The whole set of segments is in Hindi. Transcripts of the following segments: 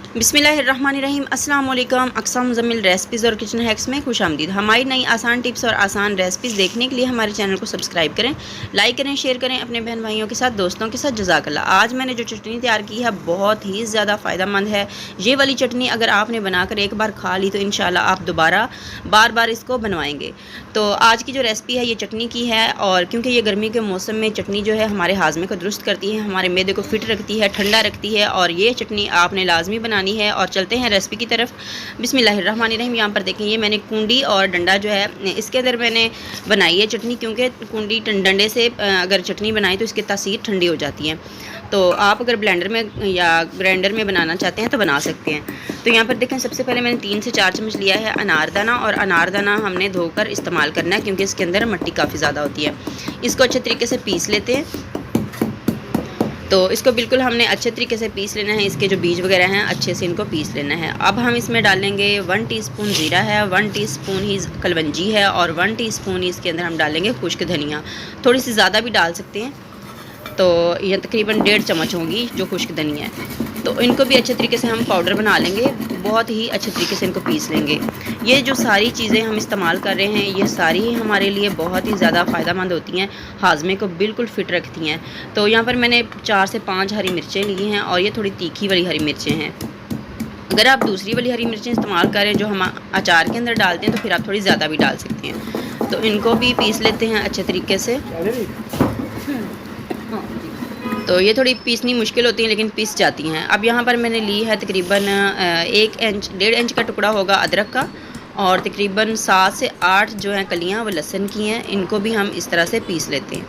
बिस्मिल्लाहिर्रहमानिर्रहीम अस्सलाम वालेकुम। अक़सा मुज़म्मिल रेसिपीज़ और किचन हैक्स में खुश आमदीद। हमारी नई आसान टिप्स और आसान रेसिपीज़ देखने के लिए हमारे चैनल को सब्सक्राइब करें, लाइक करें, शेयर करें अपने बहन भाइयों के साथ, दोस्तों के साथ। जज़ाकल्लाह। आज मैंने जो चटनी तैयार की है बहुत ही ज़्यादा फ़ायदेमंद है। ये वाली चटनी अगर आपने बनाकर एक बार खा ली तो इंशाल्लाह आप दोबारा बार बार इसको बनवाएंगे। तो आज की जो रेसिपी है ये चटनी की है, और क्योंकि ये गर्मी के मौसम में चटनी जो है हमारे हाजमे को दुरुस्त करती है, हमारे मैदे को फिट रखती है, ठंडा रखती है, और ये चटनी आपने लाजमी बनानी है। और चलते हैं रेसिपी की तरफ। बिस्मिल्लाहिर्रहमानिर्रहीम। यहाँ पर देखें, ये मैंने कुंडी और डंडा जो है इसके अंदर मैंने बनाई है चटनी, क्योंकि कुंडी डंडे से अगर चटनी बनाई तो इसकी तासीर ठंडी हो जाती है। तो आप अगर ब्लेंडर में या ग्राइंडर में बनाना चाहते हैं तो बना सकते हैं। तो यहाँ पर देखें, सबसे पहले मैंने 3 से 4 चम्मच लिया है अनारदाना, और अनारदाना हमने धोकर इस्तेमाल करना है क्योंकि इसके अंदर मिट्टी काफ़ी ज़्यादा होती है। इसको अच्छे तरीके से पीस लेते हैं। तो इसको बिल्कुल हमने अच्छे तरीके से पीस लेना है। इसके जो बीज वगैरह हैं अच्छे से इनको पीस लेना है। अब हम इसमें डालेंगे 1 टीस्पून ज़ीरा है, 1 टीस्पून ही कलवंजी है, और 1 टीस्पून ही इसके अंदर हम डालेंगे खुश्क धनिया। थोड़ी सी ज़्यादा भी डाल सकते हैं। तो ये तकरीबन 1.5 चम्मच होंगी जो खुश्क धनिया है। तो इनको भी अच्छे तरीके से हम पाउडर बना लेंगे, बहुत ही अच्छे तरीके से इनको पीस लेंगे। ये जो सारी चीज़ें हम इस्तेमाल कर रहे हैं ये सारी ही हमारे लिए बहुत ही ज़्यादा फ़ायदेमंद होती हैं, हाजमे को बिल्कुल फिट रखती हैं। तो यहाँ पर मैंने 4 से 5 हरी मिर्चें ली हैं, और ये थोड़ी तीखी वाली हरी मिर्चें हैं। अगर आप दूसरी वाली हरी मिर्चें इस्तेमाल करें जो हम अचार के अंदर डालते हैं तो फिर आप थोड़ी ज़्यादा भी डाल सकते हैं। तो इनको भी पीस लेते हैं अच्छे तरीके से। तो ये थोड़ी पीसनी मुश्किल होती है लेकिन पीस जाती हैं। अब यहाँ पर मैंने ली है तकरीबन 1 इंच 1.5 इंच का टुकड़ा होगा अदरक का, और तकरीबन 7 से 8 जो हैं कलियाँ वो लहसुन की हैं। इनको भी हम इस तरह से पीस लेते हैं।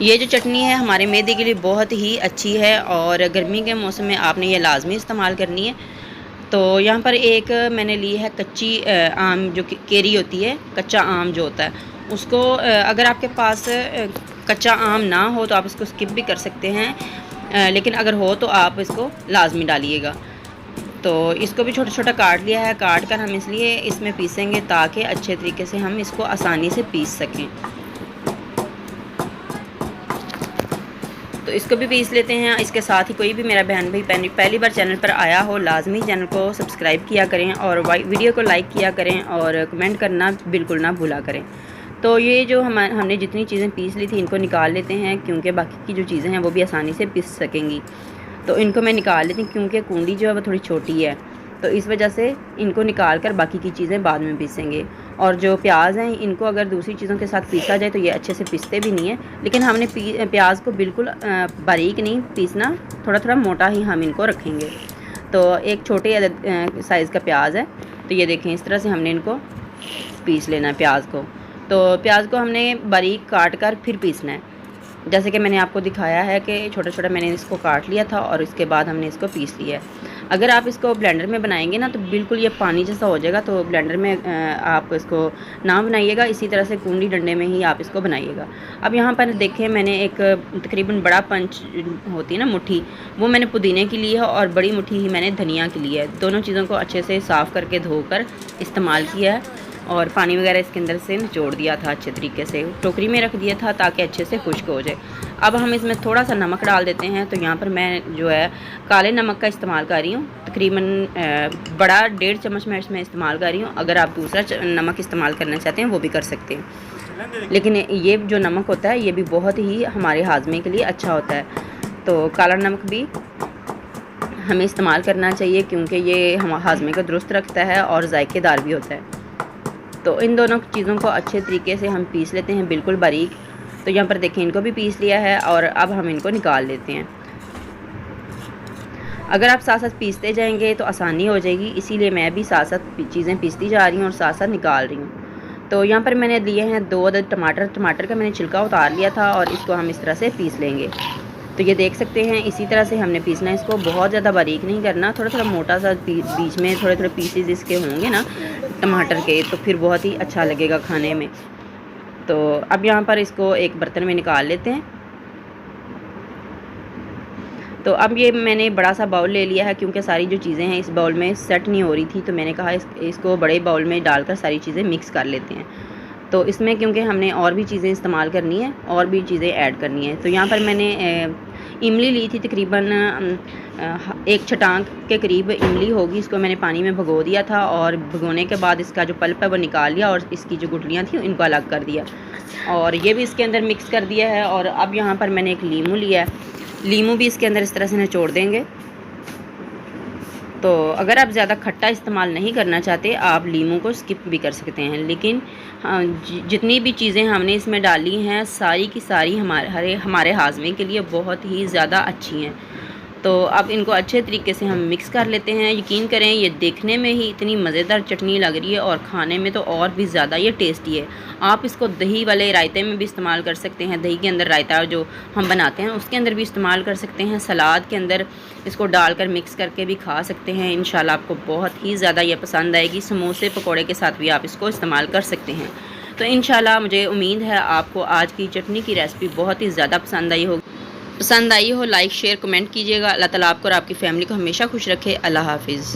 ये जो चटनी है हमारे मैदे के लिए बहुत ही अच्छी है, और गर्मी के मौसम में आपने ये लाजमी इस्तेमाल करनी है। तो यहाँ पर एक मैंने ली है कच्ची आम, जो केरी होती है, कच्चा आम जो होता है उसको, अगर आपके पास कच्चा आम ना हो तो आप इसको स्किप भी कर सकते हैं, लेकिन अगर हो तो आप इसको लाजमी डालिएगा। तो इसको भी छोटा छोटा काट लिया है। काट कर हम इसलिए इसमें पीसेंगे ताकि अच्छे तरीके से हम इसको आसानी से पीस सकें। तो इसको भी पीस लेते हैं। इसके साथ ही कोई भी मेरा बहन भाई पहली बार चैनल पर आया हो लाजमी चैनल को सब्सक्राइब किया करें, और वीडियो को लाइक किया करें, और कमेंट करना बिल्कुल ना भूला करें। तो ये जो हमने जितनी चीज़ें पीस ली थी इनको निकाल लेते हैं, क्योंकि बाकी की जो चीज़ें हैं वो भी आसानी से पीस सकेंगी। तो इनको मैं निकाल लेती हूँ क्योंकि कुंडी जो है वो थोड़ी छोटी है, तो इस वजह से इनको निकाल कर बाकी की चीज़ें बाद में पीसेंगे। और जो प्याज हैं इनको अगर दूसरी चीज़ों के साथ पीसा जाए तो ये अच्छे से पीसते भी नहीं है, लेकिन हमने प्याज को बिल्कुल बारीक नहीं पीसना, थोड़ा थोड़ा मोटा ही हम इनको रखेंगे। तो एक छोटे साइज़ का प्याज है, तो ये देखें इस तरह से हमने इनको पीस लेना है प्याज को। तो प्याज को हमने बारीक काट कर फिर पीसना है, जैसे कि मैंने आपको दिखाया है कि छोटा छोटा मैंने इसको काट लिया था और इसके बाद हमने इसको पीस लिया है। अगर आप इसको ब्लेंडर में बनाएंगे ना तो बिल्कुल ये पानी जैसा हो जाएगा, तो ब्लेंडर में आप इसको ना बनाइएगा, इसी तरह से कुंडी डंडे में ही आप इसको बनाइएगा। अब यहाँ पर देखें, मैंने एक तकरीबन बड़ा पंच होती है ना मुट्ठी, वो मैंने पुदीने की ली है, और बड़ी मुट्ठी ही मैंने धनिया की ली है। दोनों चीज़ों को अच्छे से साफ़ करके धोकर इस्तेमाल किया है, और पानी वगैरह इसके अंदर से निचोड़ दिया था अच्छे तरीके से, टोकरी में रख दिया था ताकि अच्छे से खुश्क हो जाए। अब हम इसमें थोड़ा सा नमक डाल देते हैं। तो यहाँ पर मैं जो है काले नमक का इस्तेमाल कर रही हूँ, तकरीबन बड़ा 1.5 चम्मच मैं इसमें इस्तेमाल कर रही हूँ। अगर आप दूसरा नमक इस्तेमाल करना चाहते हैं वो भी कर सकते हैं, लेकिन ये जो नमक होता है ये भी बहुत ही हमारे हाजमे के लिए अच्छा होता है। तो काला नमक भी हमें इस्तेमाल करना चाहिए क्योंकि ये हम हाजमे को दुरुस्त रखता है और जायकेदार भी होता है। तो इन दोनों चीज़ों को अच्छे तरीके से हम पीस लेते हैं बिल्कुल बारीक। तो यहाँ पर देखें इनको भी पीस लिया है, और अब हम इनको निकाल लेते हैं। अगर आप साथ साथ पीसते जाएंगे तो आसानी हो जाएगी, इसीलिए मैं भी साथ साथ चीज़ें पीसती जा रही हूँ और साथ साथ निकाल रही हूँ। तो यहाँ पर मैंने लिए हैं 2 अदद टमाटर का मैंने छिलका उतार लिया था, और इसको हम इस तरह से पीस लेंगे। तो ये देख सकते हैं इसी तरह से हमने पीसना है इसको, बहुत ज़्यादा बारीक नहीं करना, थोड़ा थोड़ा मोटा सा बीच में थोड़े थोड़े पीसेस इसके होंगे ना टमाटर के, तो फिर बहुत ही अच्छा लगेगा खाने में। तो अब यहाँ पर इसको एक बर्तन में निकाल लेते हैं। तो अब ये मैंने बड़ा सा बाउल ले लिया है, क्योंकि सारी जो चीज़ें हैं इस बाउल में सेट नहीं हो रही थी, तो मैंने कहा इसको बड़े बाउल में डालकर सारी चीज़ें मिक्स कर लेते हैं। तो इसमें क्योंकि हमने और भी चीज़ें इस्तेमाल करनी है और भी चीज़ें ऐड करनी है, तो यहाँ पर मैंने इमली ली थी तकरीबन 1 छटांग के करीब इमली होगी। इसको मैंने पानी में भिगो दिया था और भिगोने के बाद इसका जो पल्प है वो निकाल लिया और इसकी जो गुठलियाँ थी इनको अलग कर दिया और ये भी इसके अंदर मिक्स कर दिया है। और अब यहाँ पर मैंने एक लीमू लिया है, लीमू भी इसके अंदर इस तरह से निचोड़ देंगे। तो अगर आप ज़्यादा खट्टा इस्तेमाल नहीं करना चाहते आप लीमू को स्किप भी कर सकते हैं, लेकिन जितनी भी चीज़ें हमने इसमें डाली हैं सारी की सारी हमारे हाजमे के लिए बहुत ही ज़्यादा अच्छी हैं। तो अब इनको अच्छे तरीके से हम मिक्स कर लेते हैं। यकीन करें ये देखने में ही इतनी मज़ेदार चटनी लग रही है और खाने में तो और भी ज़्यादा ये टेस्टी है। आप इसको दही वाले रायते में भी इस्तेमाल कर सकते हैं, दही के अंदर रायता जो हम बनाते हैं उसके अंदर भी इस्तेमाल कर सकते हैं, सलाद के अंदर इसको डालकर मिक्स करके भी खा सकते हैं। इंशाल्लाह आपको बहुत ही ज़्यादा ये पसंद आएगी। समोसे पकौड़े के साथ भी आप इसको इस्तेमाल कर सकते हैं। तो इंशाल्लाह मुझे उम्मीद है आपको आज की चटनी की रेसिपी बहुत ही ज़्यादा पसंद आई हो। लाइक शेयर कमेंट कीजिएगा। अल्लाह ताला आपको और आपकी फ़ैमिली को हमेशा खुश रखे। अल्लाह हाफिज़।